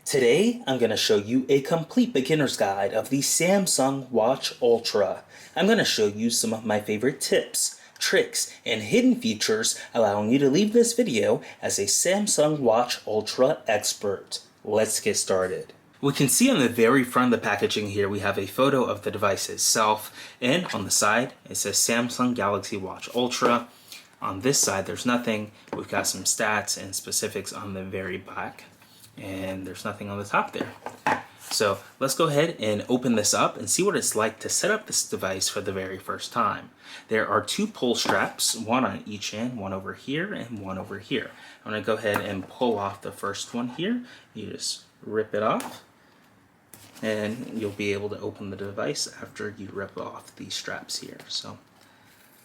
Today, I'm going to show you a complete beginner's guide of the Samsung Watch Ultra. I'm going to show you some of my favorite tips, tricks, and hidden features allowing you to leave this video as a Samsung Watch Ultra expert. Let's get started. We can see on the very front of the packaging here, we have a photo of the device itself, and on the side, it says Samsung Galaxy Watch Ultra. On this side, there's nothing. We've got some stats and specifics on the very back, and there's nothing on the top there. So let's go ahead and open this up and see what it's like to set up this device for the very first time. There are two pull straps, one on each end, one over here and one over here. I'm going to go ahead and pull off the first one here. You just rip it off, and you'll be able to open the device after you rip off these straps here. So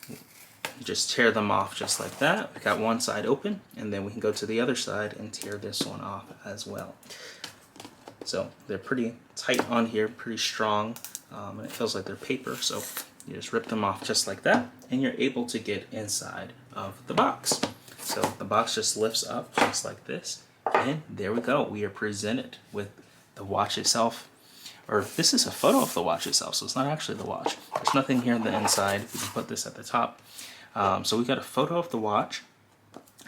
you just tear them off just like that. We got one side open, and then we can go to the other side and tear this one off as well. So they're pretty tight on here, pretty strong, and it feels like they're paper. So you just rip them off just like that, and you're able to get inside of the box. So the box just lifts up just like this, and there we go. We are presented with the watch itself. Or this is a photo of the watch itself, so it's not actually the watch. There's nothing here on the inside. We can put this at the top. So we've got a photo of the watch,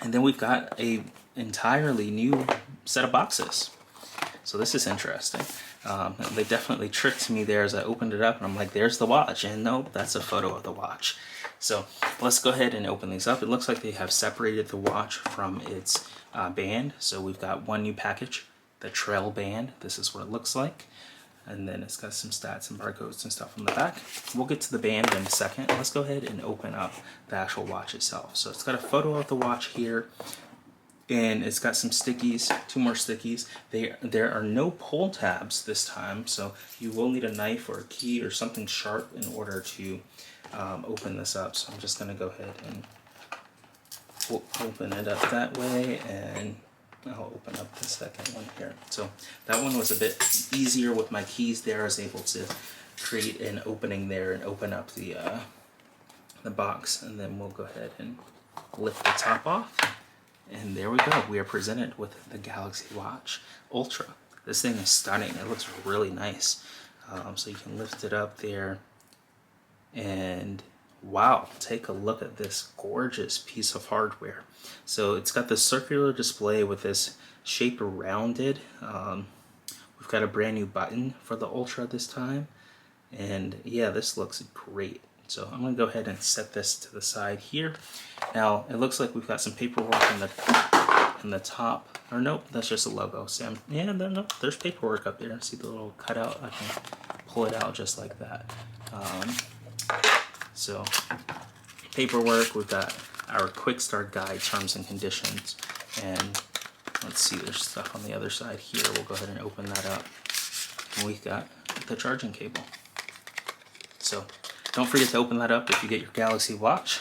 and then we've got a entirely new set of boxes. So this is interesting. They definitely tricked me there as I opened it up, and I'm like, there's the watch, and nope, that's a photo of the watch. So let's go ahead and open these up. It looks like they have separated the watch from its band. So we've got one new package, the trail band. This is what it looks like. And then it's got some stats and barcodes and stuff on the back. We'll get to the band in a second. Let's go ahead and open up the actual watch itself. So it's got a photo of the watch here, and it's got some stickies, two more stickies. There are no pull tabs this time, so you will need a knife or a key or something sharp in order to open this up. So I'm just gonna go ahead and open it up that way, and I'll open up the second one here. So that one was a bit easier with my keys there. I was able to create an opening there and open up the box, and then we'll go ahead and lift the top off, and there we go. We are presented with the Galaxy Watch Ultra. This thing is stunning. It looks really nice. So you can lift it up there, and wow, take a look at this gorgeous piece of hardware. So it's got the circular display with this shape rounded. We've got a brand new button for the Ultra this time, and yeah, this looks great. So I'm going to go ahead and set this to the side here. Now it looks like we've got some paperwork in the top. Or nope, that's just a logo. Yeah, no, there's paperwork up there. See the little cutout? I can pull it out just like that. So paperwork, we've got our quick start guide, terms and conditions, and let's see, there's stuff on the other side here. We'll go ahead and open that up, and we've got the charging cable. So don't forget to open that up if you get your Galaxy Watch.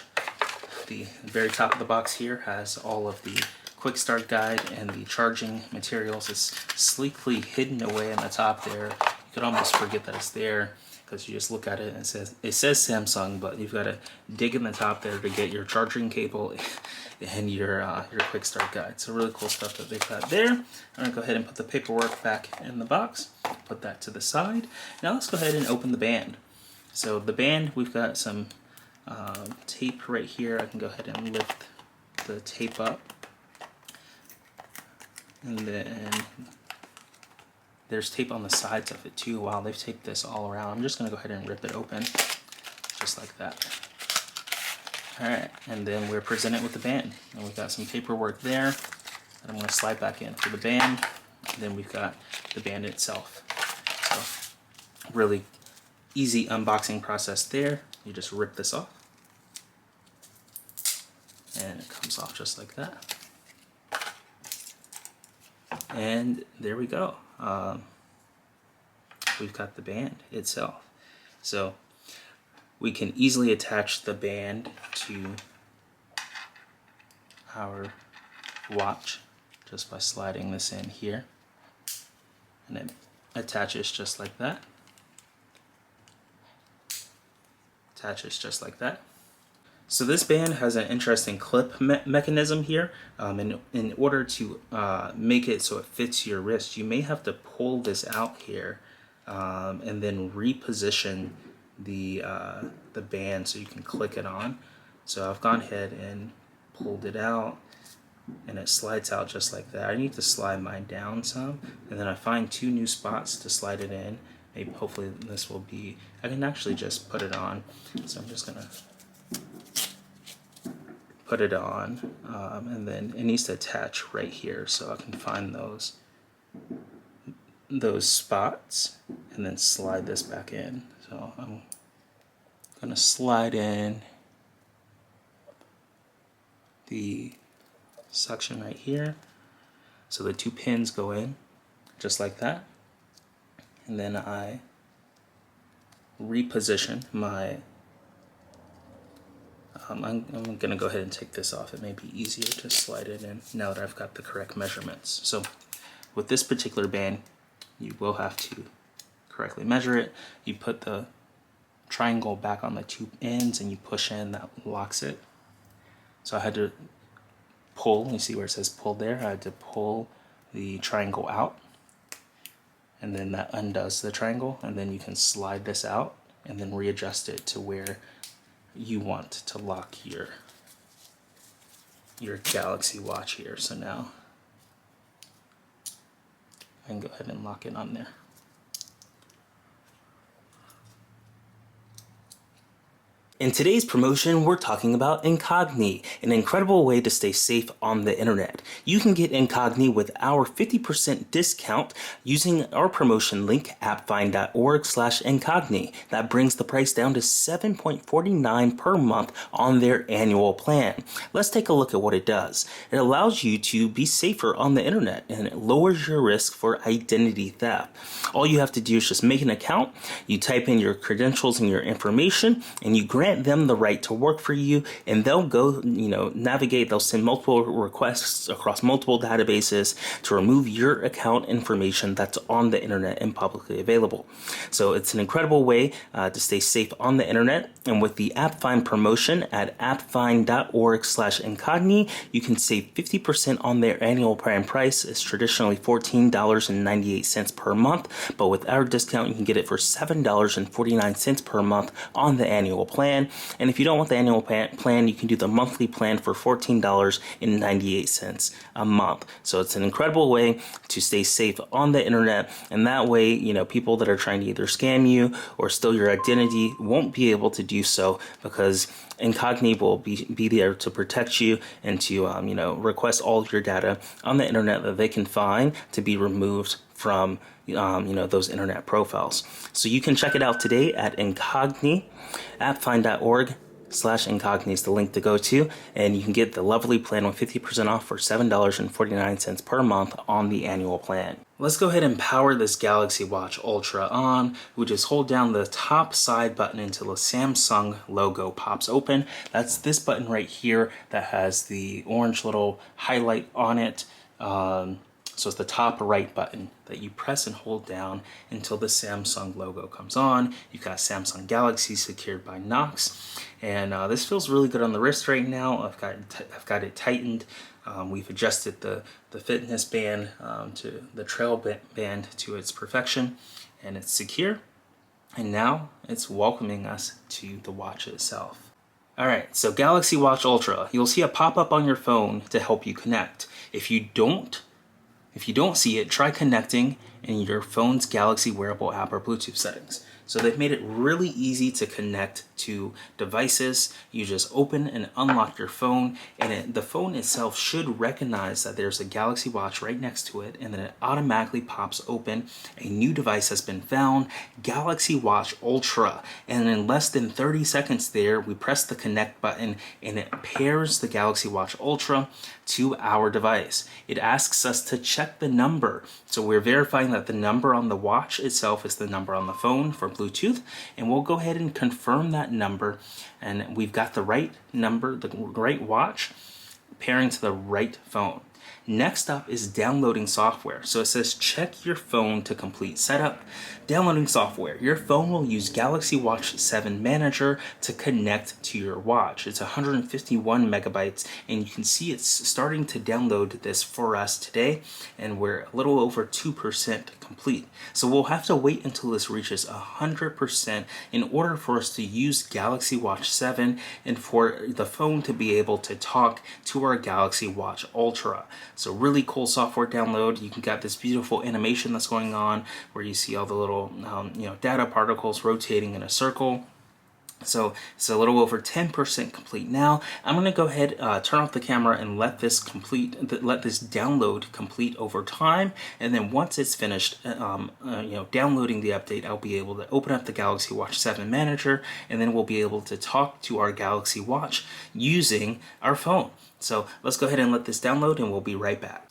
The very top of the box here has all of the quick start guide and the charging materials. It's sleekly hidden away in the top there. You could almost forget that it's there, because you just look at it and it says Samsung, but you've got to dig in the top there to get your charging cable and your quick start guide. So really cool stuff that they've got there. I'm gonna go ahead and put the paperwork back in the box, put that to the side. Now let's go ahead and open the band. So the band, we've got some tape right here. I can go ahead and lift the tape up, and then there's tape on the sides of it too. Wow, they've taped this all around. I'm just going to go ahead and rip it open, just like that. Alright, and then we're presented with the band. And we've got some paperwork there that I'm going to slide back in for the band. And then we've got the band itself. So, really easy unboxing process there. You just rip this off, and it comes off just like that. And there we go. We've got the band itself. So we can easily attach the band to our watch just by sliding this in here, and it attaches just like that. So this band has an interesting clip mechanism here. In order to make it so it fits your wrist, you may have to pull this out here and then reposition the band so you can click it on. So I've gone ahead and pulled it out, and it slides out just like that. I need to slide mine down some, and then I find 2 new spots to slide it in. Maybe hopefully this will be, I can actually just put it on. So I'm just gonna put it on, and then it needs to attach right here, so I can find those spots and then slide this back in. So I'm gonna slide in the suction right here, so the 2 pins go in just like that, and then I reposition my I'm gonna go ahead and take this off. It may be easier to slide it in now that I've got the correct measurements. So with this particular band, you will have to correctly measure it. You put the triangle back on the 2 ends and you push in, that locks it. So I had to pull, you see where it says pull there, I had to pull the triangle out, and then that undoes the triangle, and then you can slide this out and then readjust it to where you want to lock your Galaxy Watch here. So now I can go ahead and lock it on there. In today's promotion, we're talking about Incogni, an incredible way to stay safe on the internet. You can get Incogni with our 50% discount using our promotion link, appfind.org/Incogni. That brings the price down to $7.49 per month on their annual plan. Let's take a look at what it does. It allows you to be safer on the internet, and it lowers your risk for identity theft. All you have to do is just make an account, you type in your credentials and your information, and you grant them the right to work for you, and they'll go, navigate, they'll send multiple requests across multiple databases to remove your account information that's on the internet and publicly available. So it's an incredible way to stay safe on the internet, and with the AppFind promotion at appfind.org/Incogni, you can save 50% on their annual plan price. It's traditionally $14.98 per month, but with our discount, you can get it for $7.49 per month on the annual plan. And if you don't want the annual plan, you can do the monthly plan for $14.98 a month. So it's an incredible way to stay safe on the internet, and that way, people that are trying to either scam you or steal your identity won't be able to do so, because Incogni will be there to protect you and to request all of your data on the internet that they can find to be removed from those internet profiles. So you can check it out today at Incogni. appfind.org/Incogni is the link to go to, and you can get the lovely plan with 50% off for $7.49 per month on the annual plan. Let's go ahead and power this Galaxy Watch Ultra on. We just hold down the top side button until the Samsung logo pops open. That's this button right here that has the orange little highlight on it. So it's the top right button that you press and hold down until the Samsung logo comes on. You've got Samsung Galaxy secured by Knox, and this feels really good on the wrist right now. I've got it tightened. We've adjusted the fitness band to the trail band to its perfection, and it's secure. And now it's welcoming us to the watch itself. Alright, so Galaxy Watch Ultra, you'll see a pop-up on your phone to help you connect. If you don't see it, try connecting in your phone's Galaxy wearable app or Bluetooth settings. So they've made it really easy to connect to devices. You just open and unlock your phone, and the phone itself should recognize that there's a Galaxy Watch right next to it, and then it automatically pops open. A new device has been found, Galaxy Watch Ultra. And in less than 30 seconds there, we press the connect button, and it pairs the Galaxy Watch Ultra to our device. It asks us to check the number. So we're verifying that the number on the watch itself is the number on the phone for Bluetooth, and we'll go ahead and confirm that number, and we've got the right number, the right watch pairing to the right phone. Next up is downloading software. So it says check your phone to complete setup. Downloading software. Your phone will use Galaxy Watch 7 Manager to connect to your watch. It's 151 megabytes, and you can see it's starting to download this for us today, and we're a little over 2% complete. So we'll have to wait until this reaches 100% in order for us to use Galaxy Watch 7 and for the phone to be able to talk to our Galaxy Watch Ultra. So really cool software download. You can get this beautiful animation that's going on where you see all the little data particles rotating in a circle. So it's a little over 10% complete now. I'm going to go ahead, turn off the camera and let this download complete over time. And then once it's finished, downloading the update, I'll be able to open up the Galaxy Watch 7 Manager, and then we'll be able to talk to our Galaxy Watch using our phone. So let's go ahead and let this download, and we'll be right back.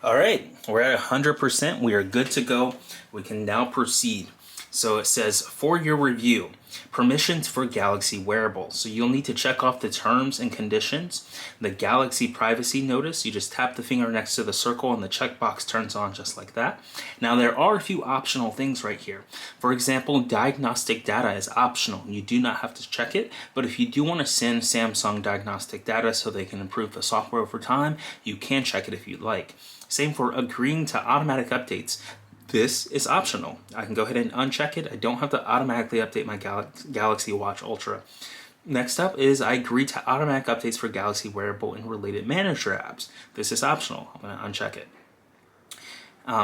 All right, we're at 100%. We are good to go. We can now proceed. So it says, for your review, permissions for Galaxy wearables. So you'll need to check off the terms and conditions. The Galaxy privacy notice, you just tap the finger next to the circle and the checkbox turns on just like that. Now there are a few optional things right here. For example, diagnostic data is optional. You do not have to check it, but if you do want to send Samsung diagnostic data so they can improve the software over time, you can check it if you'd like. Same for agreeing to automatic updates. This is optional. I can go ahead and uncheck it. I don't have to automatically update my Galaxy Watch Ultra. Next up is I agree to automatic updates for Galaxy wearable and related manager apps. This is optional. I'm going to uncheck it.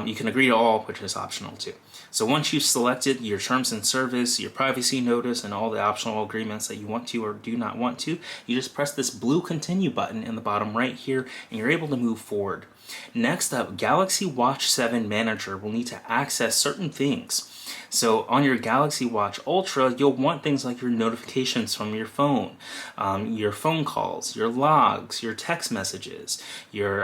You can agree to all, which is optional too. So once you've selected your terms and service, your privacy notice, and all the optional agreements that you want to or do not want to, you just press this blue continue button in the bottom right here, and you're able to move forward. Next up, Galaxy Watch 7 Manager will need to access certain things. So on your Galaxy Watch Ultra, you'll want things like your notifications from your phone calls, your logs, your text messages, your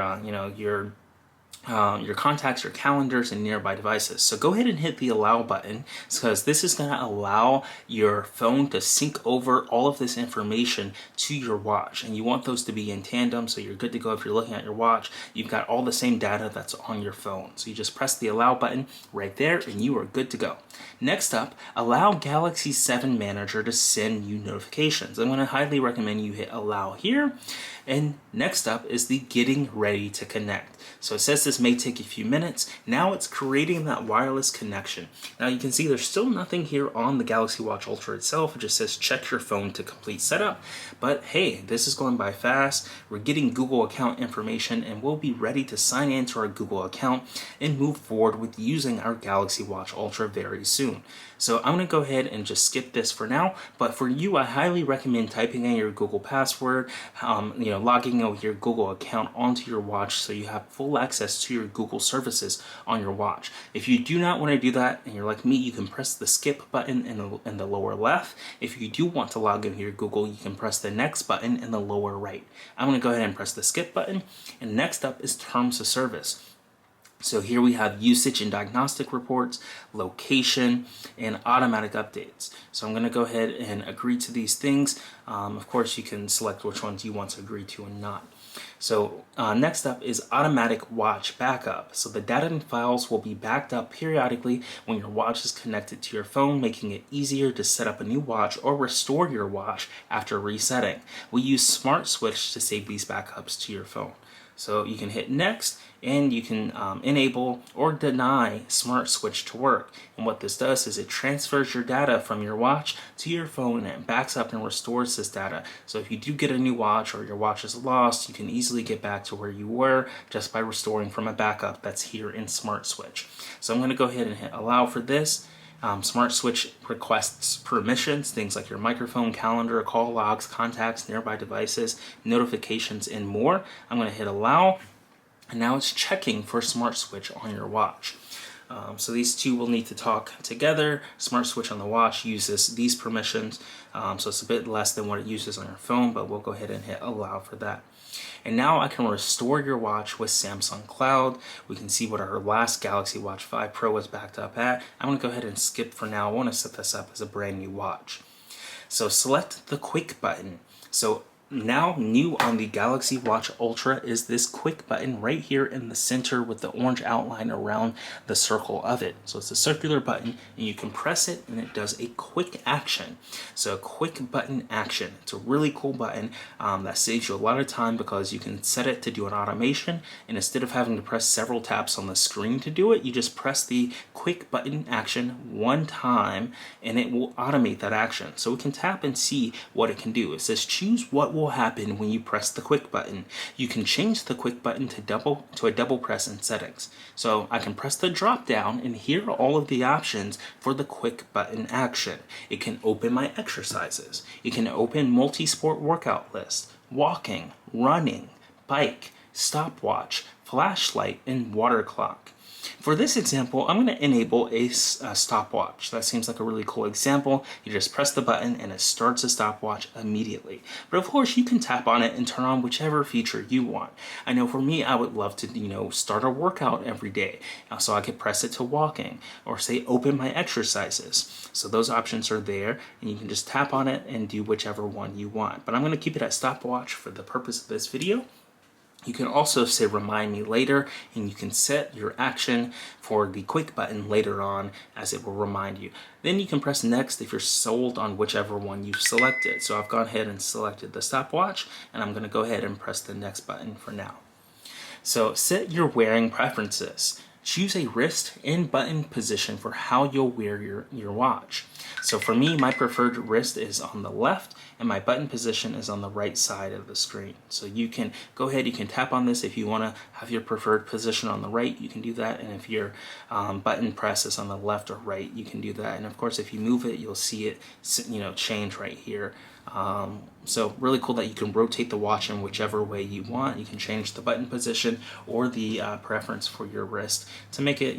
contacts, your calendars, and nearby devices. So go ahead and hit the allow button because this is going to allow your phone to sync over all of this information to your watch. And you want those to be in tandem so you're good to go. If you're looking at your watch, you've got all the same data that's on your phone. So you just press the allow button right there and you are good to go. Next up, allow Galaxy 7 Manager to send you notifications. I'm going to highly recommend you hit allow here. And next up is the getting ready to connect. So it says this may take a few minutes. Now it's creating that wireless connection. Now you can see there's still nothing here on the Galaxy Watch Ultra itself. It just says check your phone to complete setup. But hey, this is going by fast. We're getting Google account information and we'll be ready to sign into our Google account and move forward with using our Galaxy Watch Ultra very soon. So I'm going to go ahead and just skip this for now, but for you, I highly recommend typing in your Google password, logging in with your Google account onto your watch so you have full access to your Google services on your watch. If you do not want to do that and you're like me, you can press the skip button in the lower left. If you do want to log into your Google, you can press the next button in the lower right. I'm going to go ahead and press the skip button, and next up is terms of service. So here we have usage and diagnostic reports, location, and automatic updates. So I'm going to go ahead and agree to these things. Of course, you can select which ones you want to agree to and not. So next up is automatic watch backup. So the data and files will be backed up periodically when your watch is connected to your phone, making it easier to set up a new watch or restore your watch after resetting. We use Smart Switch to save these backups to your phone. So you can hit next and you can enable or deny Smart Switch to work. And what this does is it transfers your data from your watch to your phone and it backs up and restores this data. So if you do get a new watch or your watch is lost, you can easily get back to where you were just by restoring from a backup that's here in Smart Switch. So I'm going to go ahead and hit allow for this. Smart Switch requests permissions, things like your microphone, calendar, call logs, contacts, nearby devices, notifications, and more. I'm going to hit allow, and now it's checking for Smart Switch on your watch. So these two will need to talk together. Smart Switch on the watch uses these permissions, so it's a bit less than what it uses on your phone, but we'll go ahead and hit allow for that. And now I can restore your watch with Samsung Cloud. We can see what our last Galaxy Watch 5 Pro was backed up at. I'm going to go ahead and skip for now. I want to set this up as a brand new watch. So select the quick button. So Now new on the Galaxy Watch Ultra is this quick button right here in the center with the orange outline around the circle of it. So it's a circular button and you can press it and it does a quick action. So a quick button action. It's a really cool button that saves you a lot of time because you can set it to do an automation, and instead of having to press several taps on the screen to do it, you just press the quick button action one time and it will automate that action. So we can tap and see what it can do. It says choose what will happen when you press the quick button. You can change the quick button to a double press in settings. So I can press the drop down and here are all of the options for the quick button action. It can open my exercises. It can open multi-sport workout list, walking, running, bike, stopwatch, flashlight, and water clock. For this example, I'm going to enable a stopwatch. That seems like a really cool example. You just press the button and it starts a stopwatch immediately. But of course, you can tap on it and turn on whichever feature you want. I know for me, I would love to, start a workout every day. So I could press it to walking or say open my exercises. So those options are there and you can just tap on it and do whichever one you want. But I'm going to keep it at stopwatch for the purpose of this video. You can also say remind me later, and you can set your action for the quick button later on as it will remind you. Then you can press next if you're sold on whichever one you've selected. So I've gone ahead and selected the stopwatch, and I'm going to go ahead and press the next button for now. So set your wearing preferences. Choose a wrist and button position for how you'll wear your watch. So for me, my preferred wrist is on the left and my button position is on the right side of the screen. So you can go ahead, you can tap on this if you want to have your preferred position on the right, you can do that. And if your button press is on the left or right, you can do that. And of course, if you move it, you'll see it, change right here. So really cool that you can rotate the watch in whichever way you want. You can change the button position or the preference for your wrist to make it,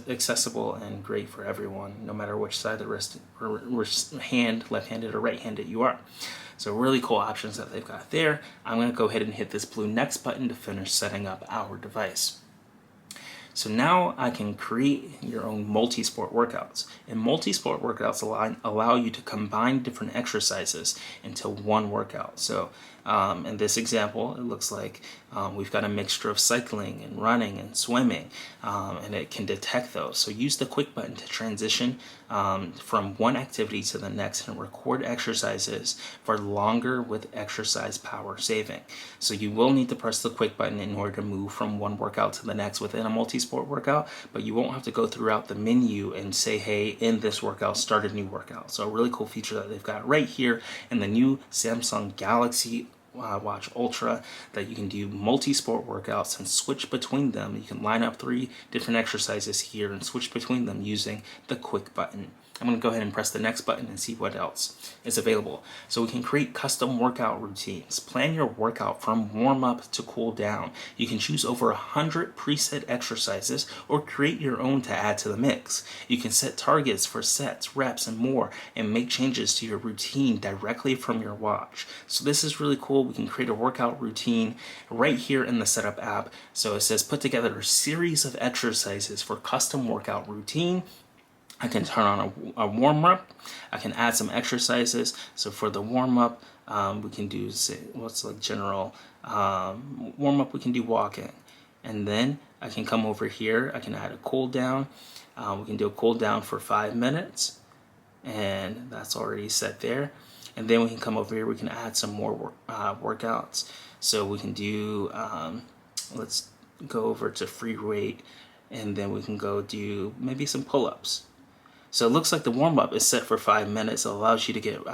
accessible and great for everyone, no matter which side of the wrist or hand, left-handed or right-handed you are. So really cool options that they've got there. I'm going to go ahead and hit this blue next button to finish setting up our device. So now I can create your own multi-sport workouts. And multi-sport workouts allow you to combine different exercises into one workout. So in this example, it looks like we've got a mixture of cycling and running and swimming, and it can detect those. So use the quick button to transition from one activity to the next and record exercises for longer with exercise power saving. So you will need to press the quick button in order to move from one workout to the next within a multi-sport workout, but you won't have to go throughout the menu and say, hey, in this workout, start a new workout. So a really cool feature that they've got right here in the new Samsung Galaxy Watch Ultra, that you can do multi-sport workouts and switch between them. You can line up 3 different exercises here and switch between them using the quick button. I'm going to go ahead and press the next button and see what else is available. So we can create custom workout routines. Plan your workout from warm up to cool down. You can choose over 100 preset exercises or create your own to add to the mix. You can set targets for sets, reps, and more, and make changes to your routine directly from your watch. So this is really cool. We can create a workout routine right here in the setup app. So it says put together a series of exercises for custom workout routine. I can turn on a warm-up. I can add some exercises. So for the warm-up, we can do, say, what's like general warm-up, we can do walking. And then I can come over here. I can add a cool down. We can do a cool down for 5 minutes. And that's already set there. And then we can come over here. We can add some more workouts. So we can do, let's go over to free weight. And then we can go do maybe some pull-ups. So it looks like the warm-up is set for 5 minutes. It allows you to get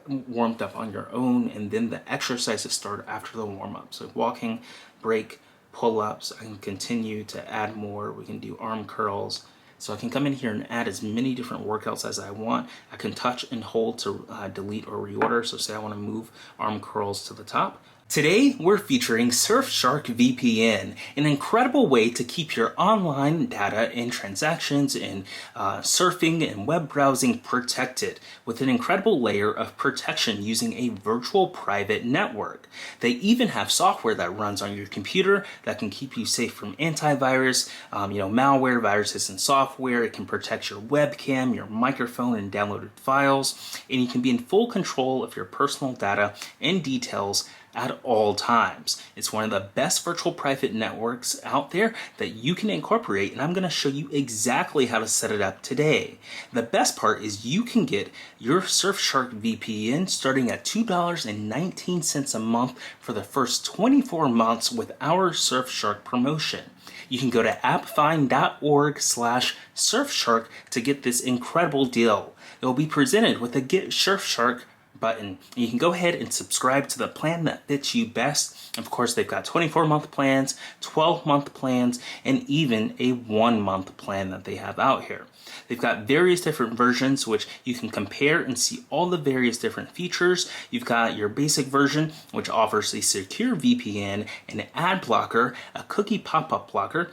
warmed up on your own, and then the exercises start after the warm-up. So walking, break, pull-ups. I can continue to add more. We can do arm curls. So I can come in here and add as many different workouts as I want. I can touch and hold to delete or reorder. So say I want to move arm curls to the top. Today, we're featuring Surfshark VPN, an incredible way to keep your online data and transactions and surfing and web browsing protected with an incredible layer of protection using a virtual private network. They even have software that runs on your computer that can keep you safe from antivirus, malware, viruses, and software. It can protect your webcam, your microphone, and downloaded files, and you can be in full control of your personal data and details at all times. It's one of the best virtual private networks out there that you can incorporate, and I'm going to show you exactly how to set it up today. The best part is you can get your Surfshark VPN starting at $2.19 a month for the first 24 months with our Surfshark promotion. You can go to appfind.org/Surfshark to get this incredible deal. It will be presented with a Get Surfshark button. You can go ahead and subscribe to the plan that fits you best. Of course, they've got 24-month plans, 12-month plans, and even a 1-month plan that they have out here. They've got various different versions which you can compare and see all the various different features. You've got your basic version, which offers a secure VPN, an ad blocker, a cookie pop-up blocker.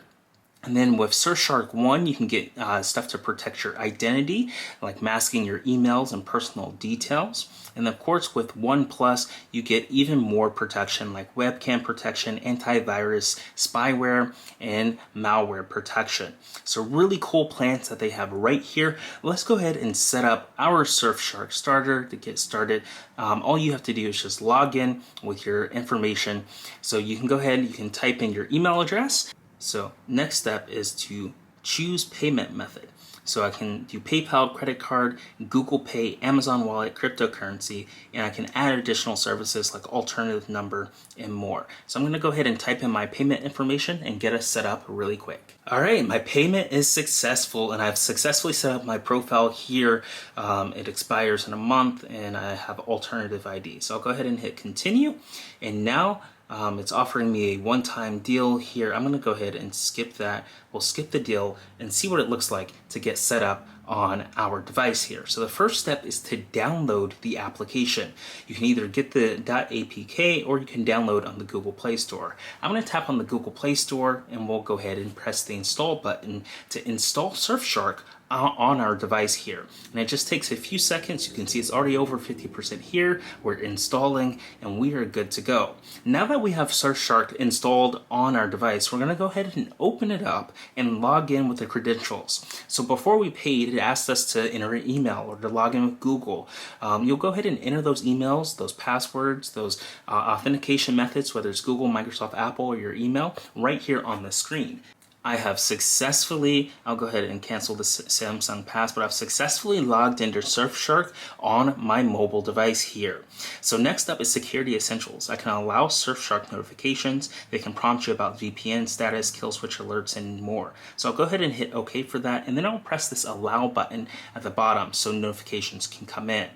And then with Surfshark 1, you can get stuff to protect your identity, like masking your emails and personal details. And of course, with 1 Plus, you get even more protection like webcam protection, antivirus, spyware, and malware protection. So really cool plans that they have right here. Let's go ahead and set up our Surfshark starter to get started. All you have to do is just log in with your information. So you can go ahead, you can type in your email address. So next step is to choose payment method. So I can do PayPal, credit card, Google Pay, Amazon Wallet, cryptocurrency, and I can add additional services like alternative number and more. So I'm going to go ahead and type in my payment information and get us set up really quick. All right, my payment is successful and I've successfully set up my profile here. It expires in a month and I have alternative ID. So I'll go ahead and hit continue. And now it's offering me a one-time deal here. I'm going to go ahead and skip that. We'll skip the deal and see what it looks like to get set up on our device here. So the first step is to download the application. You can either get the .apk or you can download on the Google Play Store. I'm going to tap on the Google Play Store and we'll go ahead and press the install button to install Surfshark on our device here. And it just takes a few seconds. You can see it's already over 50% here. We're installing and we are good to go. Now that we have Surfshark installed on our device, we're going to go ahead and open it up and log in with the credentials. So before we paid, it asked us to enter an email or to log in with Google. You'll go ahead and enter those emails, those passwords, those authentication methods, whether it's Google, Microsoft, Apple, or your email, right here on the screen. I have successfully, I'll go ahead and cancel the Samsung Pass, but I've successfully logged into Surfshark on my mobile device here. So next up is Security Essentials. I can allow Surfshark notifications. They can prompt you about VPN status, kill switch alerts, and more. So I'll go ahead and hit OK for that, and then I'll press this Allow button at the bottom so notifications can come in.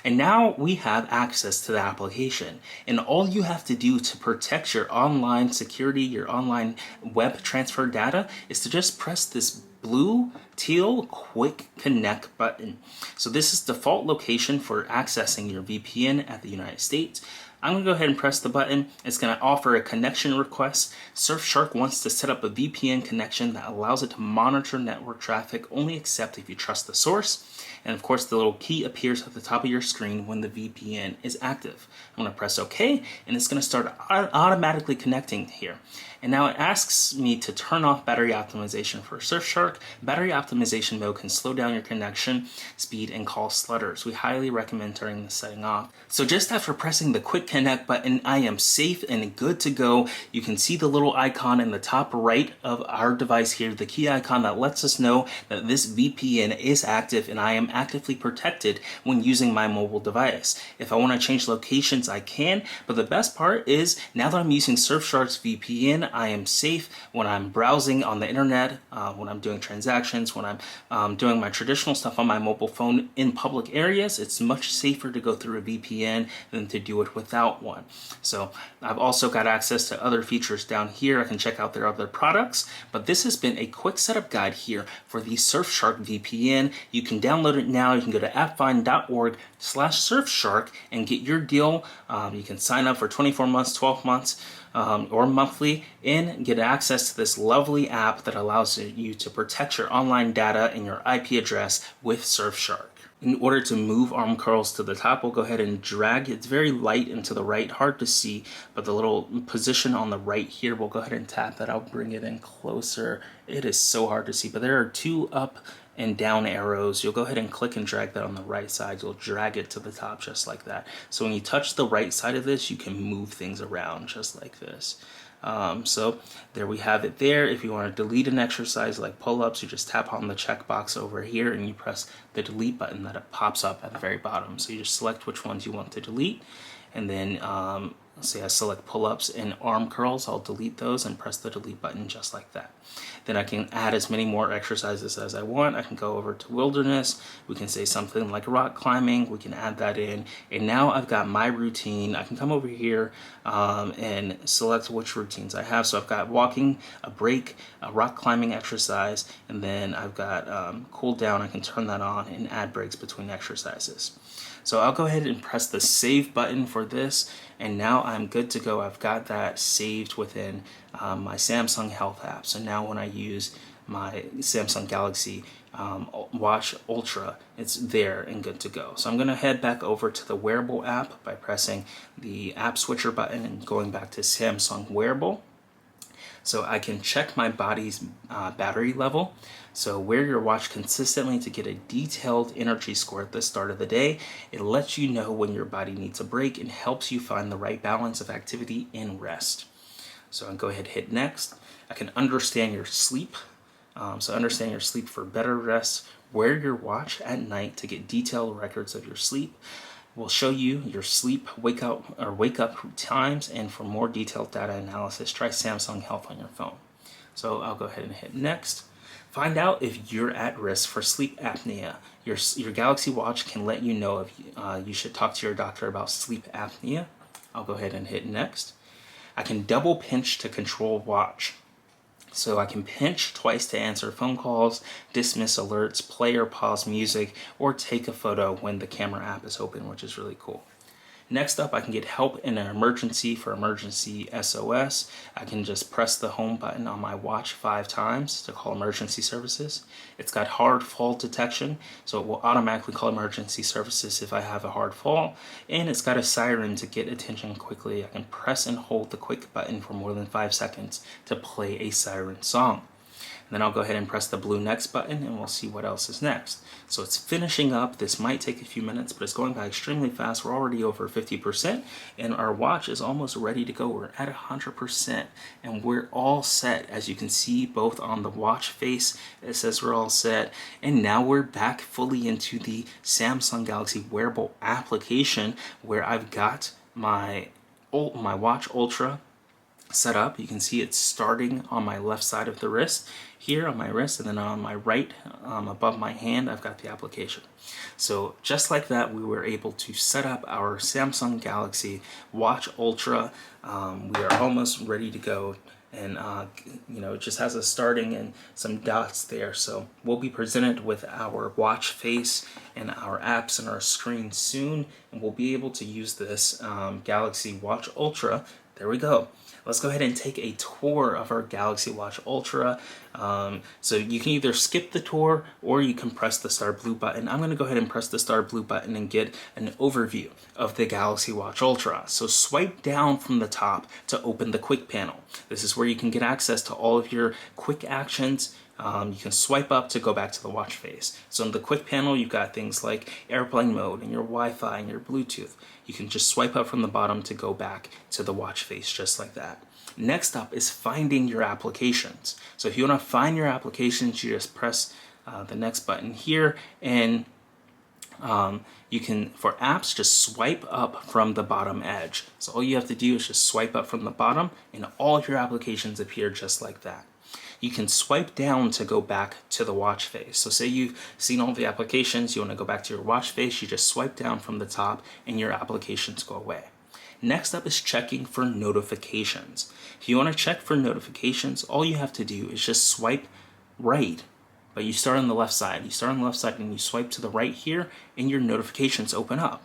And now we have access to the application, and all you have to do to protect your online security, your online web transfer data, is to just press this blue teal quick connect button. So this is default location for accessing your VPN at the United States. I'm going to go ahead and press the button. It's going to offer a connection request. Surfshark wants to set up a VPN connection that allows it to monitor network traffic, only accept if you trust the source. And of course, the little key appears at the top of your screen when the VPN is active. I'm going to press OK, and it's going to start automatically connecting here. And now it asks me to turn off battery optimization for Surfshark. Battery optimization mode can slow down your connection speed and cause slutters. We highly recommend turning this setting off. So just after pressing the quick connect button, I am safe and good to go. You can see the little icon in the top right of our device here, the key icon that lets us know that this VPN is active and I am actively protected when using my mobile device. If I want to change locations, I can, but the best part is now that I'm using Surfshark's VPN, I am safe when I'm browsing on the internet, when I'm doing transactions, when I'm doing my traditional stuff on my mobile phone in public areas. It's much safer to go through a VPN than to do it without. without one. So I've also got access to other features down here. I can check out their other products, but this has been a quick setup guide here for the Surfshark VPN. You can download it now. You can go to appfind.org/Surfshark and get your deal. You can sign up for 24 months, 12 months, or monthly, and get access to this lovely app that allows you to protect your online data and your IP address with Surfshark. In order to move arm curls to the top, we'll go ahead and drag. It's very light and to the right, hard to see, but the little position on the right here, we'll go ahead and tap that. I'll bring it in closer. It is so hard to see, but there are 2 up and down arrows. You'll go ahead and click and drag that on the right side. You'll drag it to the top just like that. So when you touch the right side of this, you can move things around just like this. So there we have it there. If you want to delete an exercise like pull-ups, you just tap on the checkbox over here and you press the delete button that it pops up at the very bottom. So you just select which ones you want to delete, and then say I select pull-ups and arm curls, I'll delete those and press the delete button just like that. Then I can add as many more exercises as I want. I can go over to wilderness. We can say something like rock climbing. We can add that in. And now I've got my routine. I can come over here and select which routines I have. So I've got walking, a break, a rock climbing exercise, and then I've got cool down. I can turn that on and add breaks between exercises. So I'll go ahead and press the save button for this, and now I'm good to go. I've got that saved within my Samsung Health app. So now when I use my Samsung Galaxy Watch Ultra, it's there and good to go. So I'm going to head back over to the wearable app by pressing the app switcher button and going back to Samsung Wearable. So I can check my body's battery level. So wear your watch consistently to get a detailed energy score at the start of the day. It lets you know when your body needs a break and helps you find the right balance of activity and rest. So I'll go ahead and hit next. I can understand your sleep. So understand your sleep for better rest. Wear your watch at night to get detailed records of your sleep. We'll show you your sleep, wake up times, and for more detailed data analysis, try Samsung Health on your phone. So I'll go ahead and hit next. Find out if you're at risk for sleep apnea. Your Galaxy Watch can let you know if you should talk to your doctor about sleep apnea. I'll go ahead and hit next. I can double pinch to control watch. So I can pinch twice to answer phone calls, dismiss alerts, play or pause music, or take a photo when the camera app is open, which is really cool. Next up, I can get help in an emergency for emergency SOS. I can just press the home button on my watch 5 times to call emergency services. It's got hard fall detection, so it will automatically call emergency services if I have a hard fall. And it's got a siren to get attention quickly. I can press and hold the quick button for more than 5 seconds to play a siren song. And then I'll go ahead and press the blue next button and we'll see what else is next. So it's finishing up. This might take a few minutes, but it's going by extremely fast. We're already over 50% and our watch is almost ready to go. We're at 100% and we're all set. As you can see, both on the watch face, it says we're all set. And now we're back fully into the Samsung Galaxy wearable application where I've got my Watch Ultra set up. You can see it's starting on my left side of the wrist, here on my wrist, and then on my right, above my hand, I've got the application. So just like that, we were able to set up our Samsung Galaxy Watch Ultra. We are almost ready to go, and it just has a starting and some dots there. So we'll be presented with our watch face and our apps and our screen soon, and we'll be able to use this Galaxy Watch Ultra. There we go. Let's go ahead and take a tour of our Galaxy Watch Ultra. So you can either skip the tour or you can press the star blue button. I'm going to go ahead and press the star blue button and get an overview of the Galaxy Watch Ultra. So swipe down from the top to open the quick panel. This is where you can get access to all of your quick actions. You can swipe up to go back to the watch face. So in the quick panel, you've got things like airplane mode and your Wi-Fi and your Bluetooth. You can just swipe up from the bottom to go back to the watch face just like that. Next up is finding your applications. So if you want to find your applications, you just press the next button here, and you can, for apps, just swipe up from the bottom edge. So all you have to do is just swipe up from the bottom and all of your applications appear just like that. You can swipe down to go back to the watch face. So say you've seen all the applications, you want to go back to your watch face, you just swipe down from the top and your applications go away. Next up is checking for notifications. If you want to check for notifications, all you have to do is just swipe right, but you start on the left side. You start on the left side and you swipe to the right here, and your notifications open up.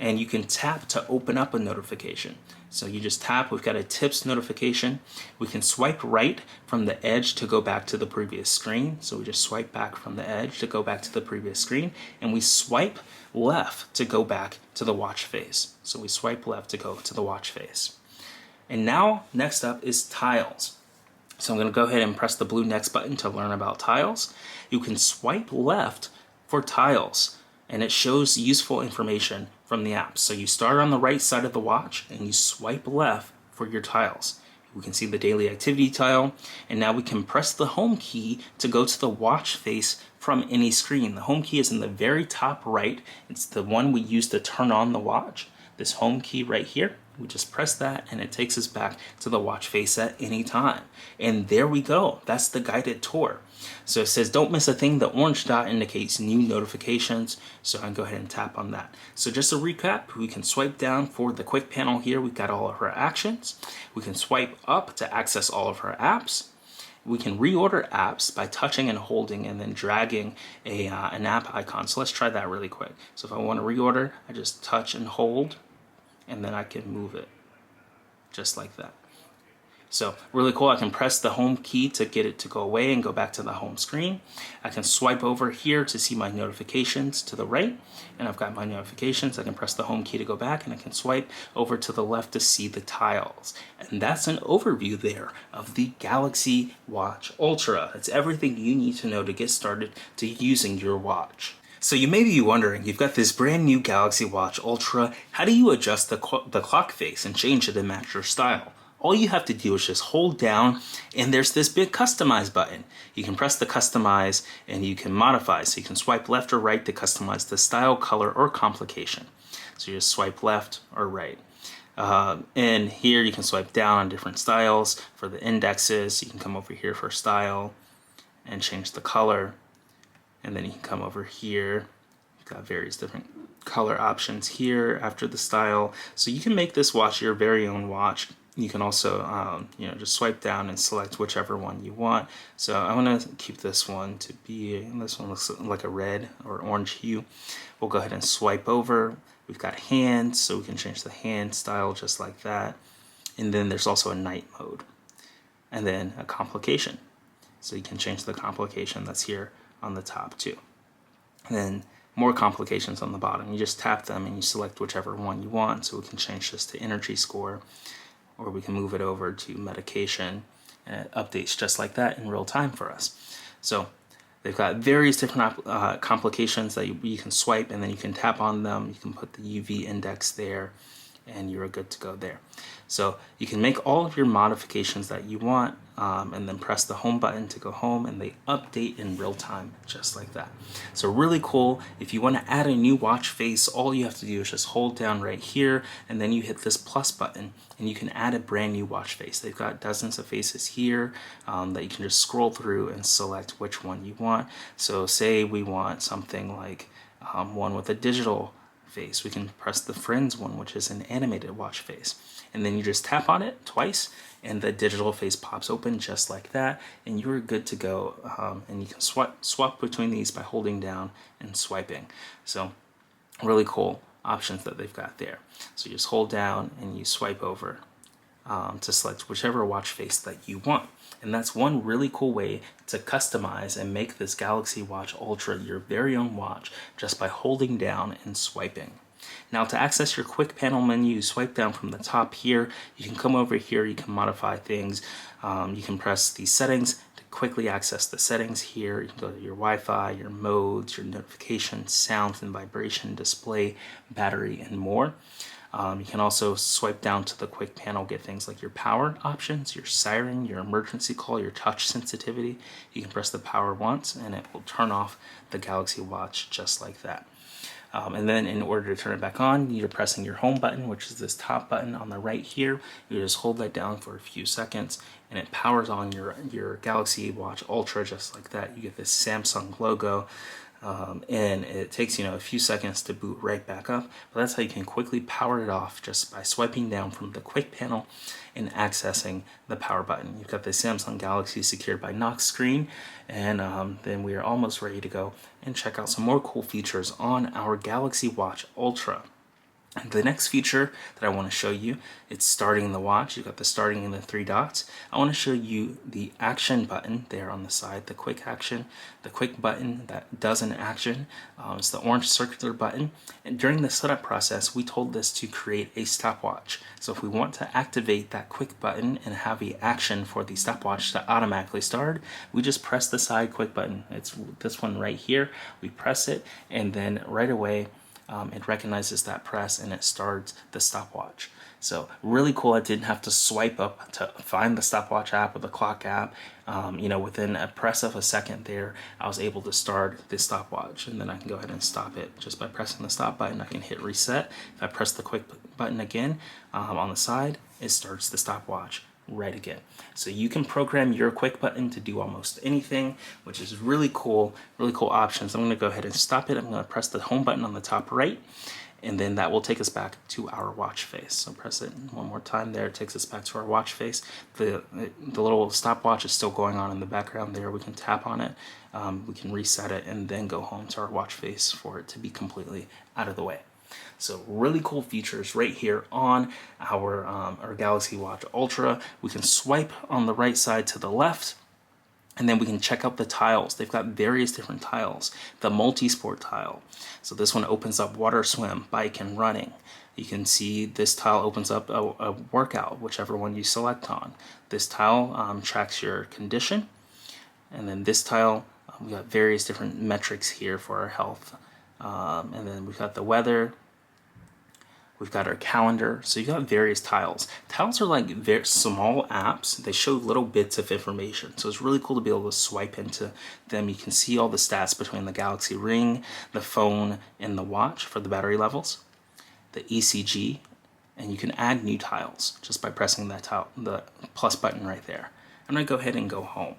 And you can tap to open up a notification. So you just tap, we've got a tips notification. We can swipe right from the edge to go back to the previous screen. So we just swipe back from the edge to go back to the previous screen, and we swipe left to go back to the watch face. So we swipe left to go to the watch face. And now, next up is tiles. So I'm gonna go ahead and press the blue next button to learn about tiles. You can swipe left for tiles, and it shows useful information from the app. So you start on the right side of the watch and you swipe left for your tiles. We can see the daily activity tile, and now we can press the home key to go to the watch face from any screen. The home key is in the very top right. It's the one we use to turn on the watch. This home key right here, we just press that and it takes us back to the watch face at any time. And there we go. That's the guided tour. So it says don't miss a thing. The orange dot indicates new notifications. So I can go ahead and tap on that. So just a recap, we can swipe down for the quick panel here. We've got all of our actions. We can swipe up to access all of our apps. We can reorder apps by touching and holding and then dragging an app icon. So let's try that really quick. So if I want to reorder, I just touch and hold, and then I can move it just like that. So really cool. I can press the home key to get it to go away and go back to the home screen. I can swipe over here to see my notifications to the right, and I've got my notifications. I can press the home key to go back, and I can swipe over to the left to see the tiles. And that's an overview there of the Galaxy Watch Ultra. It's everything you need to know to get started to using your watch. So you may be wondering, you've got this brand new Galaxy Watch Ultra, how do you adjust the clock face and change it to match your style? All you have to do is just hold down, and there's this big customize button. You can press the customize and you can modify. So you can swipe left or right to customize the style, color, or complication. So you just swipe left or right. And here you can swipe down on different styles. For the indexes, you can come over here for style and change the color. And then you can come over here. You've got various different color options here after the style. So you can make this watch your very own watch. You can also, just swipe down and select whichever one you want. So I want to keep this one to be, this one looks like a red or orange hue. We'll go ahead and swipe over. We've got hands, so we can change the hand style just like that. And then there's also a night mode. And then a complication. So you can change the complication that's here on the top too. And then more complications on the bottom. You just tap them and you select whichever one you want. So we can change this to energy score, or we can move it over to medication, and it updates just like that in real time for us. So they've got various different complications that you can swipe, and then you can tap on them. You can put the UV index there, and you're good to go there. So you can make all of your modifications that you want, and then press the home button to go home, and they update in real time just like that. So really cool. If you want to add a new watch face, all you have to do is just hold down right here, and then you hit this plus button, and you can add a brand new watch face. They've got dozens of faces here that you can just scroll through and select which one you want. So say we want something like one with a digital face. We can press the Friends one, which is an animated watch face. And then you just tap on it twice, and the digital face pops open just like that, and you're good to go. And you can swap between these by holding down and swiping. So really cool options that they've got there. So you just hold down and you swipe over to select whichever watch face that you want. And that's one really cool way to customize and make this Galaxy Watch Ultra your very own watch just by holding down and swiping. Now to access your quick panel menu, you swipe down from the top here. You can come over here, you can modify things. You can press the settings to quickly access the settings here. You can go to your Wi-Fi, your modes, your notifications, sounds and vibration, display, battery, and more. You can also swipe down to the quick panel, get things like your power options, your siren, your emergency call, your touch sensitivity. You can press the power once and it will turn off the Galaxy Watch just like that. And then in order to turn it back on, you're pressing your home button, which is this top button on the right here. You just hold that down for a few seconds and it powers on your Galaxy Watch Ultra just like that. You get this Samsung logo. and it takes a few seconds to boot right back up, but that's how you can quickly power it off just by swiping down from the quick panel and accessing the power button. You've got the Samsung Galaxy secured by Knox screen, and then we are almost ready to go and check out some more cool features on our Galaxy Watch Ultra. The next feature that I want to show you, it's starting the watch. You've got the starting and the 3 dots. I want to show you the action button there on the side, the quick action, the quick button that does an action. It's the orange circular button. And during the setup process, we told this to create a stopwatch. So if we want to activate that quick button and have the action for the stopwatch to automatically start, we just press the side quick button. It's this one right here. We press it, and then right away, it recognizes that press and it starts the stopwatch. So really cool. I didn't have to swipe up to find the stopwatch app or the clock app. Within a press of a second there, I was able to start the stopwatch, and then I can go ahead and stop it just by pressing the stop button. I can hit reset. If I press the quick button again on the side, it starts the stopwatch right again. So you can program your quick button to do almost anything, which is really cool options. I'm going to go ahead and stop it. I'm going to press the home button on the top right, and then that will take us back to our watch face. So press it one more time there. It takes us back to our watch face. The little stopwatch is still going on in the background there. We can tap on it. We can reset it and then go home to our watch face for it to be completely out of the way. So really cool features right here on our Galaxy Watch Ultra. We can swipe on the right side to the left, and then we can check out the tiles. They've got various different tiles. The multi-sport tile. So this one opens up water, swim, bike, and running. You can see this tile opens up a workout, whichever one you select on. This tile tracks your condition. And then this tile, we got various different metrics here for our health. And then we've got the weather, we've got our calendar. So you've got various tiles. Tiles are like very small apps. They show little bits of information. So it's really cool to be able to swipe into them. You can see all the stats between the Galaxy Ring, the phone, and the watch for the battery levels, the ECG, and you can add new tiles just by pressing that tile, the plus button right there. I'm gonna go ahead and go home.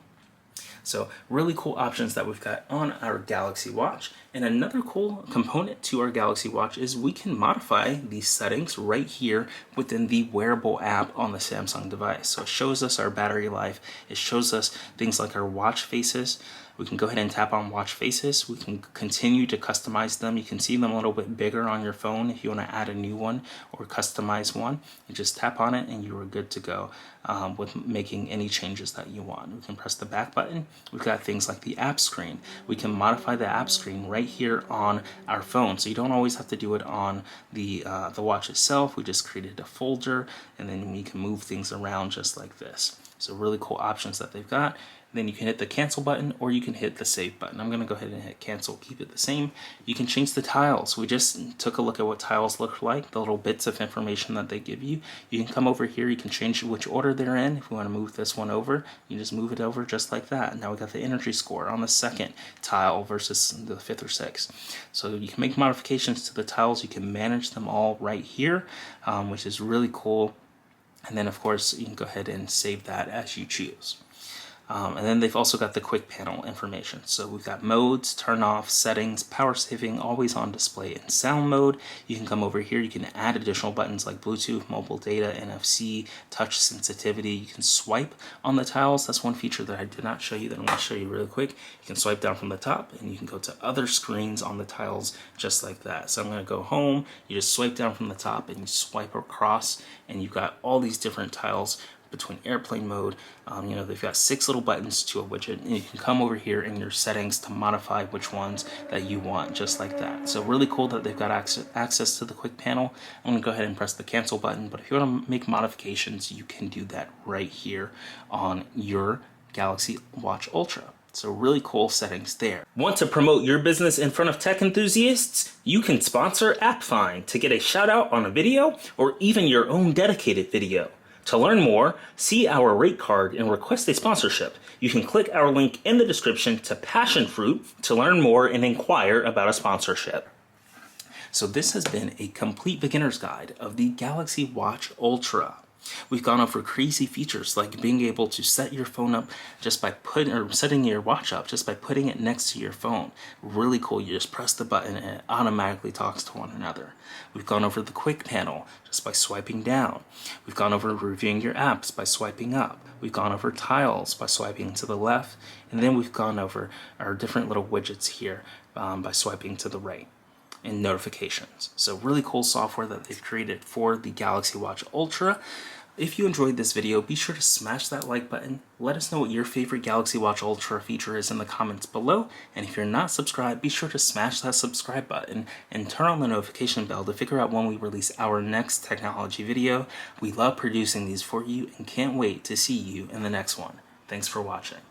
So really cool options that we've got on our Galaxy Watch. And another cool component to our Galaxy Watch is we can modify these settings right here within the wearable app on the Samsung device. So it shows us our battery life. It shows us things like our watch faces. We can go ahead and tap on watch faces. We can continue to customize them. You can see them a little bit bigger on your phone if you want to add a new one or customize one. You just tap on it and you are good to go with making any changes that you want. We can press the back button. We've got things like the app screen. We can modify the app screen right here on our phone. So you don't always have to do it on the watch itself. We just created a folder, and then we can move things around just like this. So really cool options that they've got. Then you can hit the cancel button, or you can hit the save button. I'm going to go ahead and hit cancel, keep it the same. You can change the tiles. We just took a look at what tiles look like, the little bits of information that they give you. You can come over here, you can change which order they're in. If you want to move this one over, you just move it over just like that. Now we got the energy score on the second tile versus the fifth or sixth. So you can make modifications to the tiles. You can manage them all right here, which is really cool. And then of course you can go ahead and save that as you choose. And then they've also got the quick panel information. So we've got modes, turn off, settings, power saving, always on display, and sound mode. You can come over here, you can add additional buttons like Bluetooth, mobile data, NFC, touch sensitivity. You can swipe on the tiles. That's one feature that I did not show you that I'm going to show you really quick. You can swipe down from the top and you can go to other screens on the tiles just like that. So I'm going to go home, you just swipe down from the top and you swipe across, and you've got all these different tiles between airplane mode. They've got 6 little buttons to a widget, and you can come over here in your settings to modify which ones that you want, just like that. So really cool that they've got access to the quick panel. I'm gonna go ahead and press the cancel button, but if you want to make modifications, you can do that right here on your Galaxy Watch Ultra. So really cool settings there. Want to promote your business in front of tech enthusiasts? You can sponsor AppFind to get a shout out on a video or even your own dedicated video. To learn more, see our rate card and request a sponsorship. You can click our link in the description to Passion Fruit to learn more and inquire about a sponsorship. So this has been a complete beginner's guide of the Galaxy Watch Ultra. We've gone over crazy features like being able to set your phone up just by setting your watch up just by putting it next to your phone. Really cool. You just press the button and it automatically talks to one another. We've gone over the quick panel just by swiping down. We've gone over reviewing your apps by swiping up. We've gone over tiles by swiping to the left, and then we've gone over our different little widgets here by swiping to the right, and notifications. So really cool software that they've created for the Galaxy Watch Ultra. If you enjoyed this video, be sure to smash that like button. Let us know what your favorite Galaxy Watch Ultra feature is in the comments below. And if you're not subscribed, be sure to smash that subscribe button and turn on the notification bell to figure out when we release our next technology video. We love producing these for you and can't wait to see you in the next one. Thanks for watching.